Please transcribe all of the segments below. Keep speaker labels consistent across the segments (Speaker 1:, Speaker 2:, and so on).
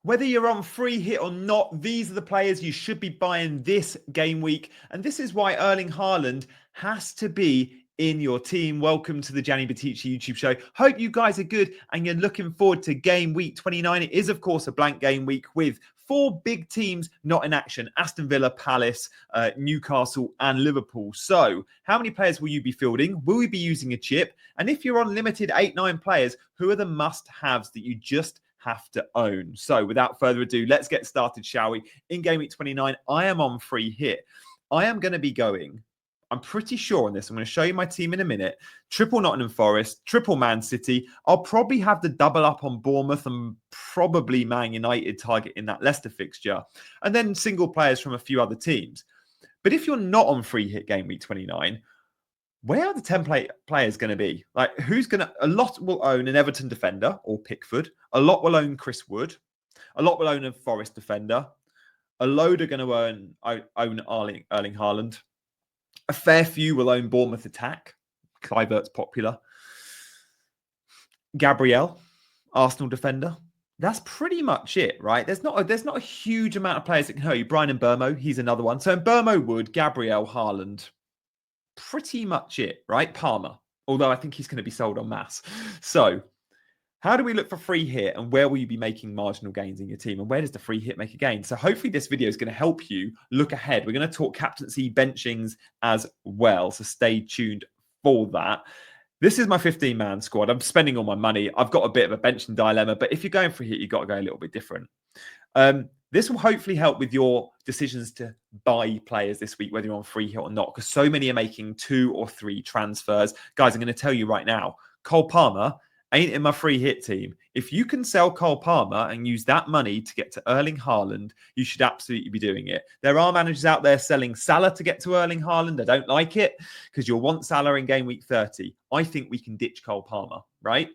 Speaker 1: Whether you're on free hit or not, these are the players you should be buying this game week. And this is why Erling Haaland has to be in your team. Welcome to the Gianni Battici YouTube show. Hope you guys are good and you're looking forward to game week 29. It is, of course, a blank game week with 4 big teams not in action: Aston Villa, Palace, Newcastle and Liverpool. So how many players will you be fielding? Will you be using a chip? And if you're on limited 8-9 players, who are the must-haves that you just have to own? So without further ado, let's get started, shall we? In game week 29, I am on free hit. I am going to be going, I'm pretty sure on this, I'm going to show you my team in a minute. Triple Nottingham Forest, triple Man City. I'll probably have the double up on Bournemouth and probably Man United targeting that Leicester fixture. And then single players from a few other teams. But if you're not on free hit game week 29, where are the 10 players going to be? Like, who's going to... A lot will own an Everton defender or Pickford. A lot will own Chris Wood. A lot will own a Forest defender. A load are going to own Erling Haaland. A fair few will own Bournemouth attack. Kluivert's popular. Gabriel, Arsenal defender. That's pretty much it, right? There's not a huge amount of players that can hurt you. Brian Mbeumo, he's another one. So Mbeumo, Wood, Gabriel, Haaland. Pretty much it, right? Palmer, although I think he's going to be sold en masse. So how do we look for free hit and where will you be making marginal gains in your team? And where does the free hit make a gain? So hopefully this video is going to help you look ahead. We're going to talk captaincy benchings as well. So stay tuned for that. This is my 15-man squad. I'm spending all my money. I've got a bit of a benching dilemma, but if you're going for hit, you've got to go a little bit different. This will hopefully help with your decisions to buy players this week, whether you're on free hit or not, because so many are making 2 or 3 transfers. Guys, I'm going to tell you right now, Cole Palmer ain't in my free hit team. If you can sell Cole Palmer and use that money to get to Erling Haaland, you should absolutely be doing it. There are managers out there selling Salah to get to Erling Haaland. I don't like it because you'll want Salah in game week 30. I think we can ditch Cole Palmer, right?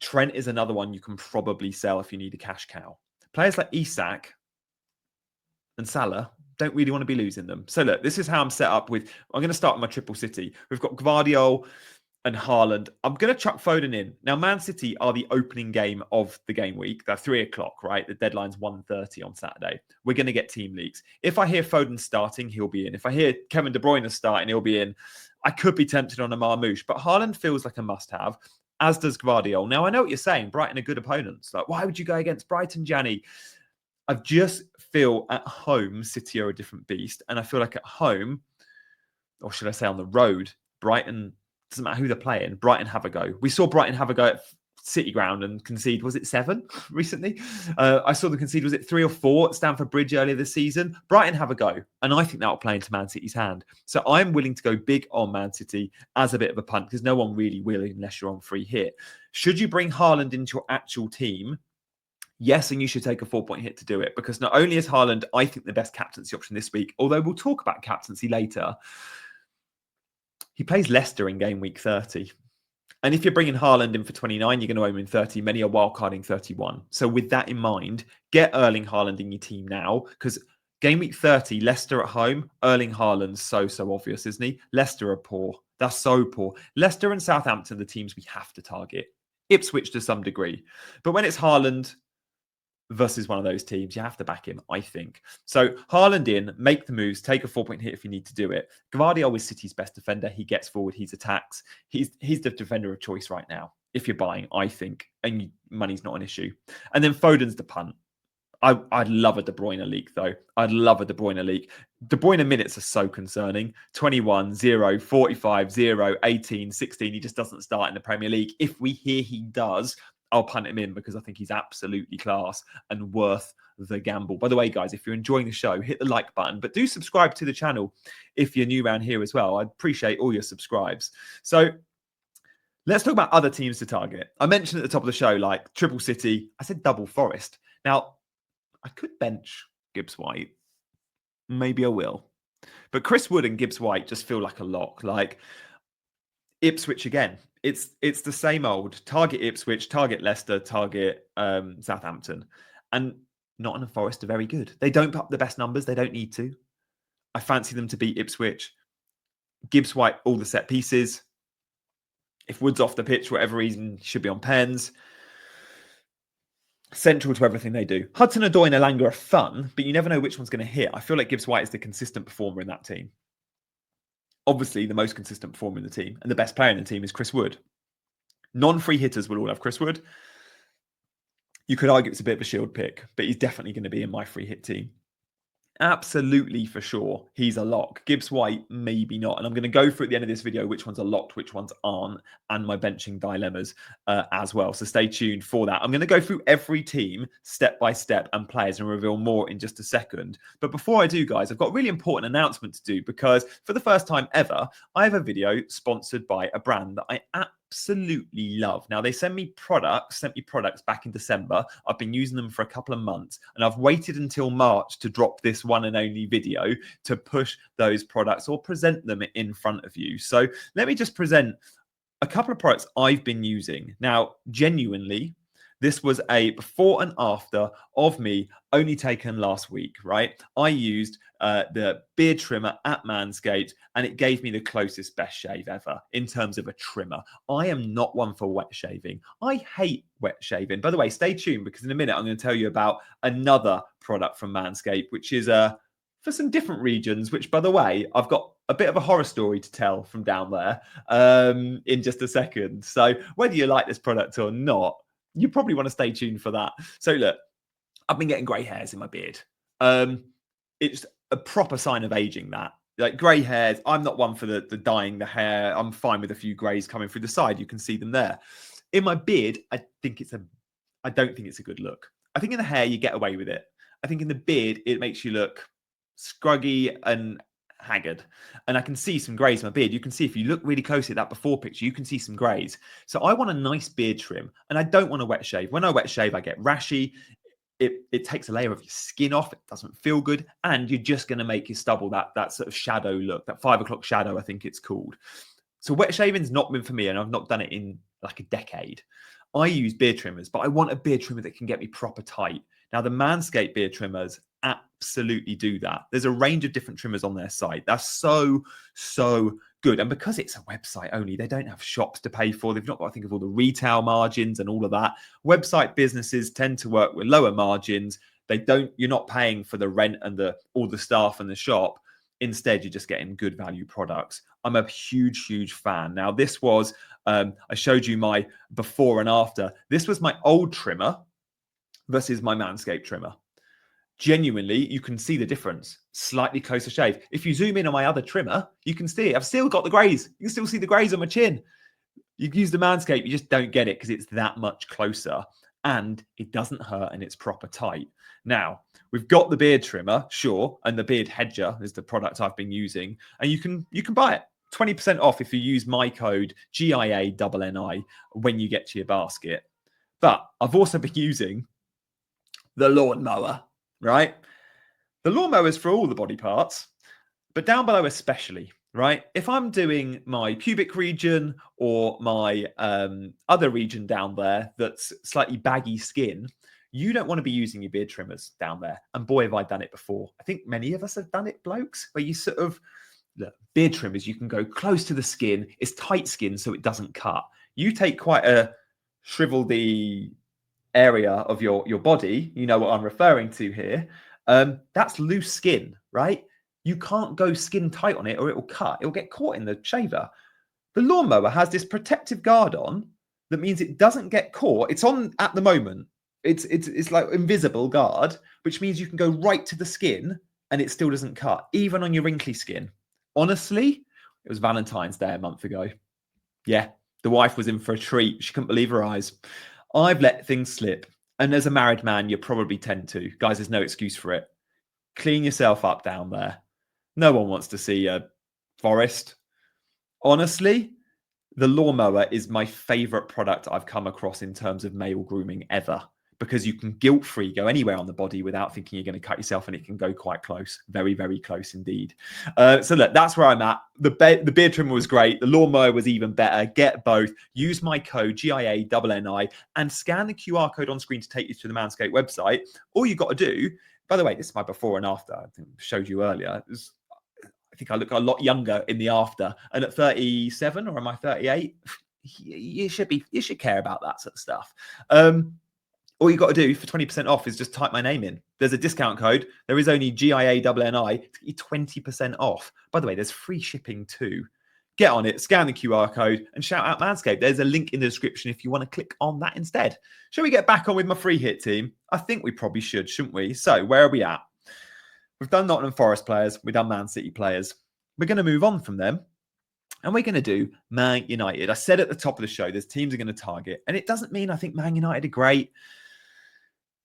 Speaker 1: Trent is another one you can probably sell if you need a cash cow. Players like Isak and Salah don't really want to be losing them. So look, this is how I'm set up with... I'm going to start with my triple City. We've got Gvardiol and Haaland. I'm going to chuck Foden in. Now, Man City are the opening game of the game week. They're 3 o'clock, right? The deadline's 1:30 on Saturday. We're going to get team leaks. If I hear Foden starting, he'll be in. If I hear Kevin De Bruyne starting, he'll be in. I could be tempted on a Marmoush, but Haaland feels like a must-have, as does Gvardiol. Now, I know what you're saying. Brighton are good opponents. Like, why would you go against Brighton, Gianni? I just feel at home, City are a different beast. And I feel like at home, or should I say on the road, Brighton, doesn't matter who they're playing, Brighton have a go. We saw Brighton have a go at City Ground and concede, was it 7 recently? I saw them concede, was it 3 or 4 at Stamford Bridge earlier this season? Brighton have a go. And I think that will play into Man City's hand. So I'm willing to go big on Man City as a bit of a punt because no one really will unless you're on free hit. Should you bring Haaland into your actual team? Yes, and you should take a 4-point hit to do it because not only is Haaland, I think, the best captaincy option this week, although we'll talk about captaincy later, he plays Leicester in game week 30. And if you're bringing Haaland in for 29, you're going to own him in 30. Many are wildcarding 31. So with that in mind, get Erling Haaland in your team now because game week 30, Leicester at home, Erling Haaland's so obvious, isn't he? Leicester are poor. They're so poor. Leicester and Southampton are the teams we have to target. Ipswich to some degree. But when it's Haaland versus one of those teams, you have to back him, I think. So Haaland in, make the moves, take a 4-point hit if you need to do it. Gvardiol is City's best defender. He gets forward, he's attacks. He's the defender of choice right now, if you're buying, I think. And money's not an issue. And then Foden's the punt. I'd love a De Bruyne leak, though. I'd love a De Bruyne leak. De Bruyne minutes are so concerning. 21, 0, 45, 0, 18, 16. He just doesn't start in the Premier League. If we hear he does, I'll punt him in because I think he's absolutely class and worth the gamble. By the way, guys, if you're enjoying the show, hit the like button, but do subscribe to the channel if you're new around here as well. I'd appreciate all your subscribes. So let's talk about other teams to target. I mentioned at the top of the show, like Triple City. I said double Forest. Now, I could bench Gibbs White. Maybe I will. But Chris Wood and Gibbs White just feel like a lock. Like Ipswich again. It's the same old. Target Ipswich, target Leicester, target Southampton. And Nottingham Forest are very good. They don't put up the best numbers. They don't need to. I fancy them to beat Ipswich. Gibbs White, all the set pieces. If Wood's off the pitch for whatever reason, he should be on pens. central to everything they do. Hudson-Odoi and Elanga are fun, but you never know which one's going to hit. I feel like Gibbs White is the consistent performer in that team. Obviously, the most consistent performer in the team and the best player in the team is Chris Wood. Non-free hitters will all have Chris Wood. You could argue it's a bit of a shield pick, but he's definitely going to be in my free hit team. Absolutely, for sure, he's a lock. Gibbs White, maybe not. And I'm going to go through at the end of this video which ones are locked, which ones aren't, and my benching dilemmas as well. So stay tuned for that. I'm going to go through every team step by step and players and reveal more in just a second. But before I do, guys, I've got a really important announcement to do, because for the first time ever, I have a video sponsored by a brand that I absolutely love. Now, they sent me products back in December. I've been using them for a couple of months, and I've waited until March to drop this one and only video to push those products or present them in front of you. So let me just present a couple of products I've been using. Now, genuinely, this was a before and after of me, only taken last week, right? I used the beard trimmer at Manscaped, and it gave me the closest best shave ever in terms of a trimmer. I am not one for wet shaving. I hate wet shaving. By the way, stay tuned, because in a minute I'm going to tell you about another product from Manscaped, which is for some different regions, which, by the way, I've got a bit of a horror story to tell from down there in just a second. So whether you like this product or not, you probably want to stay tuned for that. So look, I've been getting grey hairs in my beard. It's a proper sign of aging, that. Like grey hairs, I'm not one for the dyeing the hair. I'm fine with a few greys coming through the side. You can see them there. In my beard, I don't think it's a good look. I think in the hair, you get away with it. I think in the beard, it makes you look scruggy and haggard. And I can see some greys in my beard. You can see, if you look really closely at that before picture, you can see some greys. So I want a nice beard trim, and I don't want a wet shave. When I wet shave, I get rashy. It takes a layer of your skin off. It doesn't feel good. And you're just going to make your stubble that sort of shadow look, that 5 o'clock shadow, I think it's called. So wet shaving's not been for me, and I've not done it in like a decade. I use beard trimmers, but I want a beard trimmer that can get me proper tight. Now, the Manscaped beard trimmers absolutely do that. There's a range of different trimmers on their site. That's so good. And because it's a website only, they don't have shops to pay for. They've not got to think of all the retail margins and all of that. Website businesses tend to work with lower margins. You're not paying for the rent and all the staff and the shop. Instead, you're just getting good value products. I'm a huge fan. Now, this was, I showed you my before and after. This was my old trimmer versus my Manscaped trimmer. Genuinely, you can see the difference. Slightly closer shave. If you zoom in on my other trimmer, you can see it. I've still got the greys. You can still see the greys on my chin. You use the Manscaped, you just don't get it because it's that much closer, and it doesn't hurt, and it's proper tight. Now, we've got the beard trimmer, sure, and the beard hedger is the product I've been using, and you can buy it. 20% off if you use my code GIA-NNI when you get to your basket. But I've also been using the lawnmower, right? The lawnmower is for all the body parts, but down below especially, right? If I'm doing my pubic region or my other region down there that's slightly baggy skin, you don't want to be using your beard trimmers down there. And boy, have I done it before. I think many of us have done it, blokes, where you sort of, look, beard trimmers, you can go close to the skin. It's tight skin, so it doesn't cut. You take quite a shriveledy area of your body, you know what I'm referring to here, that's loose skin, right? You can't go skin tight on it or it will cut. It will get caught in the shaver. The lawnmower has this protective guard on that means it doesn't get caught. It's on at the moment. It's like invisible guard, which means you can go right to the skin and it still doesn't cut, even on your wrinkly skin. Honestly, it was Valentine's Day a month ago. Yeah, the wife was in for a treat. She couldn't believe her eyes. I've let things slip. And as a married man, you probably tend to. Guys, there's no excuse for it. Clean yourself up down there. No one wants to see a forest. Honestly, the lawnmower is my favorite product I've come across in terms of male grooming ever, because you can guilt-free go anywhere on the body without thinking you're going to cut yourself, and it can go quite close. Very close indeed. So look, that's where I'm at. The beard trimmer was great. The lawnmower was even better. Get both. Use my code GIA-NNI and scan the QR code on screen to take you to the Manscaped website. All you got to do, by the way, this is my before and after. I think I showed you earlier. I think I look a lot younger in the after. And at 37, or am I 38? You should care about that sort of stuff. All you got to do for 20% off is just type my name in. There's a discount code. There is only GIANNI to get you 20% off. By the way, there's free shipping too. Get on it, scan the QR code, and shout out Manscaped. There's a link in the description if you want to click on that instead. Shall we get back on with my free hit team? I think we probably should, shouldn't we? So, where are we at? We've done Nottingham Forest players. We've done Man City players. We're going to move on from them. And we're going to do Man United. I said at the top of the show, there's teams are going to target. And it doesn't mean I think Man United are great.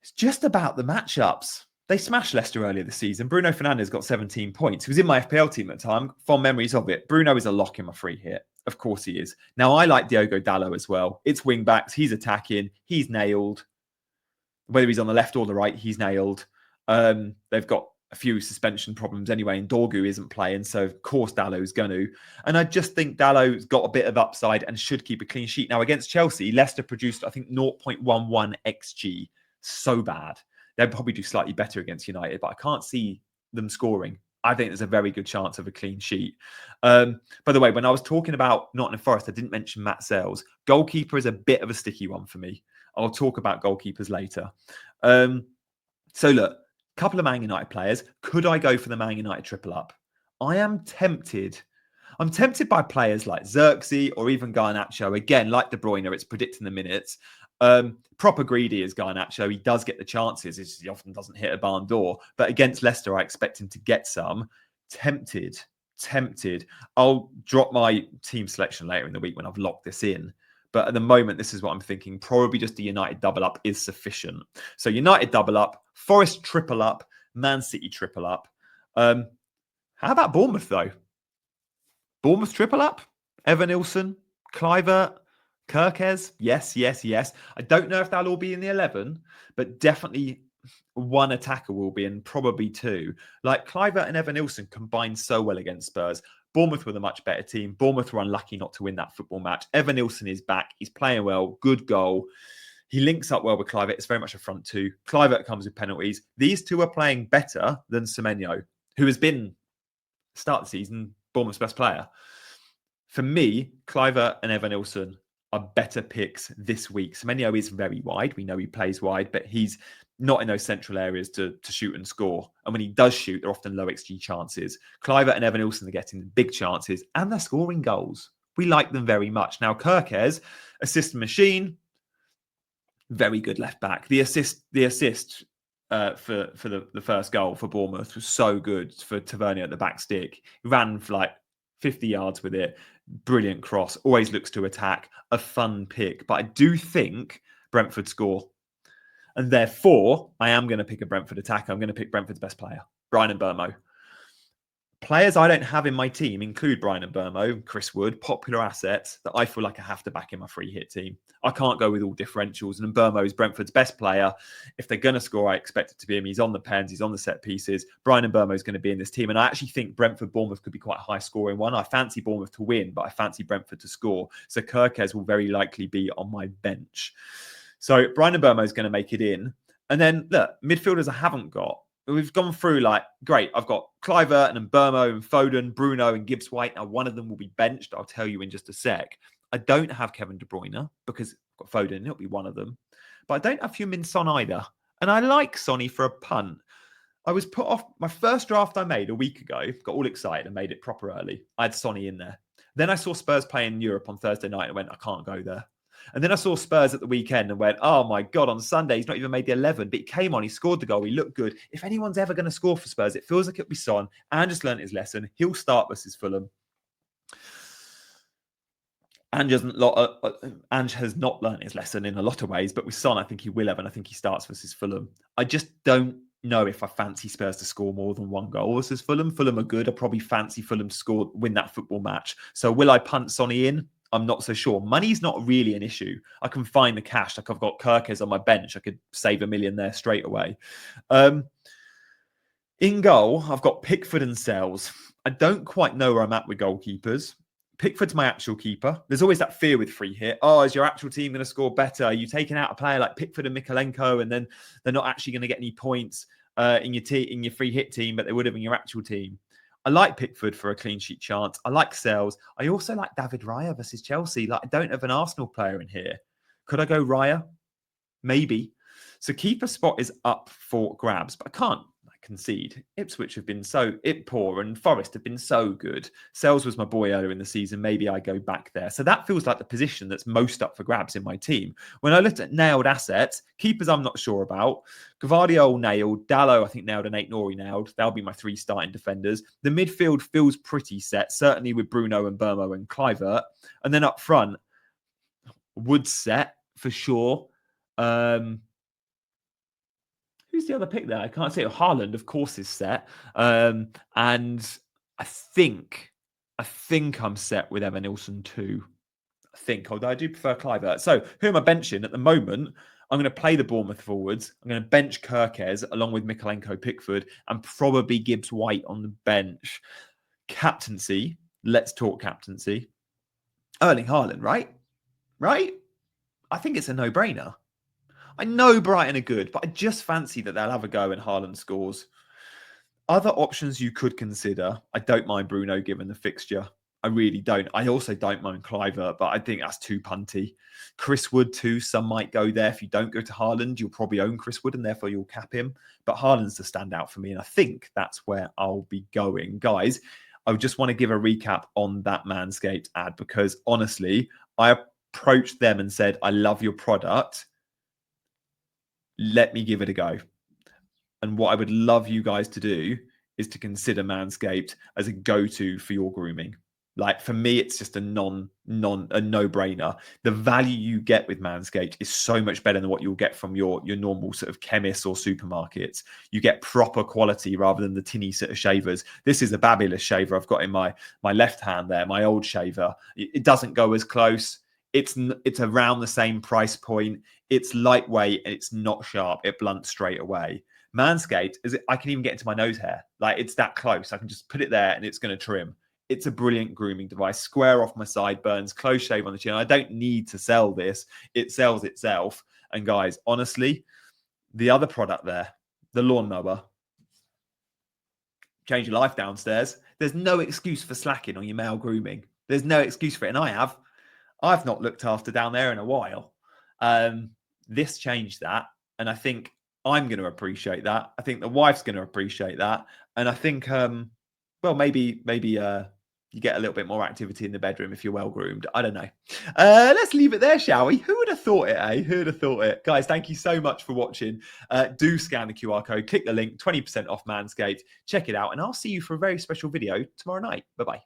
Speaker 1: It's just about the matchups. They smashed Leicester earlier this season. Bruno Fernandes got 17 points. He was in my FPL team at the time. Fond memories of it. Bruno is a lock in my free hit. Of course he is. Now, I like Diogo Dalot as well. It's wing backs. He's attacking. He's nailed. Whether he's on the left or the right, he's nailed. They've got a few suspension problems anyway, and Dorgu isn't playing, so of course Dalot's going to. And I just think Dalot's got a bit of upside and should keep a clean sheet. Now, against Chelsea, Leicester produced, I think, 0.11 XG. So bad. They'll probably do slightly better against United, but I can't see them scoring. I think there's a very good chance of a clean sheet. By the way, when I was talking about Nottingham Forest, I didn't mention Matt Sales. Goalkeeper is a bit of a sticky one for me. I'll talk about goalkeepers later. So look, a couple of Man United players. Could I go for the Man United triple up? I am tempted. I'm tempted by players like Xerxes or even Garnacho. Again, like De Bruyne, it's predicting the minutes. Proper greedy is Garnacho. He does get the chances. He often doesn't hit a barn door. But against Leicester, I expect him to get some. Tempted. I'll drop my team selection later in the week when I've locked this in. But at the moment, this is what I'm thinking. Probably just a United double up is sufficient. So United double up, Forest triple up, Man City triple up. How about Bournemouth, though? Bournemouth triple up? Evan-Nilsson, Kluivert, Kirkes? Yes. I don't know if they'll all be in the 11, but definitely one attacker will be, and probably two. Like Kluivert and Evan-Nilsson combined so well against Spurs. Bournemouth were the much better team. Bournemouth were unlucky not to win that football match. Evan-Nilsson is back. He's playing well. Good goal. He links up well with Kluivert. It's very much a front two. Kluivert comes with penalties. These two are playing better than Semenyo, who has been, start the season, Bournemouth's best player. For me, Kluivert and Evan-Nilsson are better picks this week. Semenyo is very wide. We know he plays wide, but he's not in those central areas to shoot and score. And when he does shoot, they're often low XG chances. Kluivert and Evan-Nilsson are getting big chances, and they're scoring goals. We like them very much. Now, Kirkes, assist machine, very good left back. The assist for the first goal for Bournemouth was so good for Tavernier at the back stick. He ran for like 50 yards with it. Brilliant cross. Always looks to attack. A fun pick. But I do think Brentford score. And therefore, I am going to pick a Brentford attacker. I'm going to pick Brentford's best player, Bryan Mbeumo. Players I don't have in my team include Bryan Mbeumo, Chris Wood, popular assets that I feel like I have to back in my free hit team. I can't go with all differentials. And Mbeumo is Brentford's best player. If they're going to score, I expect it to be him. He's on the pens. He's on the set pieces. Bryan Mbeumo is going to be in this team. And I actually think Brentford-Bournemouth could be quite a high-scoring one. I fancy Bournemouth to win, but I fancy Brentford to score. So Kirkes will very likely be on my bench. So Bryan Mbeumo is going to make it in. And then, look, midfielders I haven't got. We've gone through great, I've got Kluivert and Mbeumo and Foden, Bruno and Gibbs-White. Now, one of them will be benched. I'll tell you in just a sec. I don't have Kevin De Bruyne because I've got Foden. It'll be one of them. But I don't have Mbeumo Son either. And I like Sonny for a punt. I was put off. My first draft I made a week ago, got all excited and made it proper early. I had Sonny in there. Then I saw Spurs play in Europe on Thursday night and went, I can't go there. And then I saw Spurs at the weekend and went, oh my God, on Sunday, he's not even made the 11, but he came on, he scored the goal, he looked good. If anyone's ever going to score for Spurs, it feels like it'll be Son. And just learned his lesson. He'll start versus Fulham. Ange has not learned his lesson in a lot of ways, but with Son, I think he will have, and I think he starts versus Fulham. I just don't know if I fancy Spurs to score more than one goal versus Fulham. Fulham are good. I probably fancy Fulham to win that football match. So will I punt Sonny in? I'm not so sure. Money's not really an issue. I can find the cash. Like I've got Kirkes on my bench. I could save $1 million there straight away. In goal, I've got Pickford and Sells. I don't quite know where I'm at with goalkeepers. Pickford's my actual keeper. There's always that fear with free hit. Oh, is your actual team going to score better? Are you taking out a player like Pickford and Mikalenko, and then they're not actually going to get any points in your free hit team, but they would have in your actual team? I like Pickford for a clean sheet chance. I like Sells. I also like David Raya versus Chelsea. I don't have an Arsenal player in here. Could I go Raya? Maybe. So keeper spot is up for grabs, but I can't concede. Ipswich have been so poor and Forest have been so good. Sells was my boy earlier in the season. Maybe I go back there. So that feels like the position that's most up for grabs in my team. When I looked at nailed assets, keepers I'm not sure about. Gvardiol nailed. Dallo I think nailed and Nori nailed. That'll be my 3 starting defenders. The midfield feels pretty set, certainly with Bruno and Mbeumo and Kluivert. And then up front, Wood's set for sure. Who's the other pick there? I can't say it. Haaland, of course, is set. And I think I'm set with Evan Nilsson too. I think, although I do prefer Kluivert. So who am I benching at the moment? I'm going to play the Bournemouth forwards. I'm going to bench Kirkes along with Mikalenko Pickford and probably Gibbs White on the bench. Captaincy. Let's talk captaincy. Erling Haaland, right? Right? I think it's a no-brainer. I know Brighton are good, but I just fancy that they'll have a go and Haaland scores. Other options you could consider, I don't mind Bruno given the fixture. I really don't. I also don't mind Kluivert, but I think that's too punty. Chris Wood too, some might go there. If you don't go to Haaland, you'll probably own Chris Wood and therefore you'll cap him. But Haaland's the standout for me, and I think that's where I'll be going. Guys, I just want to give a recap on that Manscaped ad because honestly, I approached them and said, I love your product. Let me give it a go. And what I would love you guys to do is to consider Manscaped as a go-to for your grooming. Like for me, it's just a no-brainer. The value you get with Manscaped is so much better than what you'll get from your normal sort of chemists or supermarkets. You get proper quality rather than the tinny sort of shavers. This is a fabulous shaver I've got in my left hand there, my old shaver. It doesn't go as close. It's around the same price point. It's lightweight and it's not sharp. It blunts straight away. Manscaped I can even get into my nose hair. Like it's that close. I can just put it there and it's going to trim. It's a brilliant grooming device. Square off my sideburns, close shave on the chin. I don't need to sell this. It sells itself. And guys, honestly, the other product there, the lawnmower, change your life downstairs. There's no excuse for slacking on your male grooming. There's no excuse for it. And I've not looked after down there in a while. This changed that. And I think I'm going to appreciate that. I think the wife's going to appreciate that. And I think, maybe you get a little bit more activity in the bedroom if you're well groomed. I don't know. Let's leave it there, shall we? Who would have thought it, eh? Who would have thought it? Guys, thank you so much for watching. Do scan the QR code, click the link, 20% off Manscaped. Check it out. And I'll see you for a very special video tomorrow night. Bye-bye.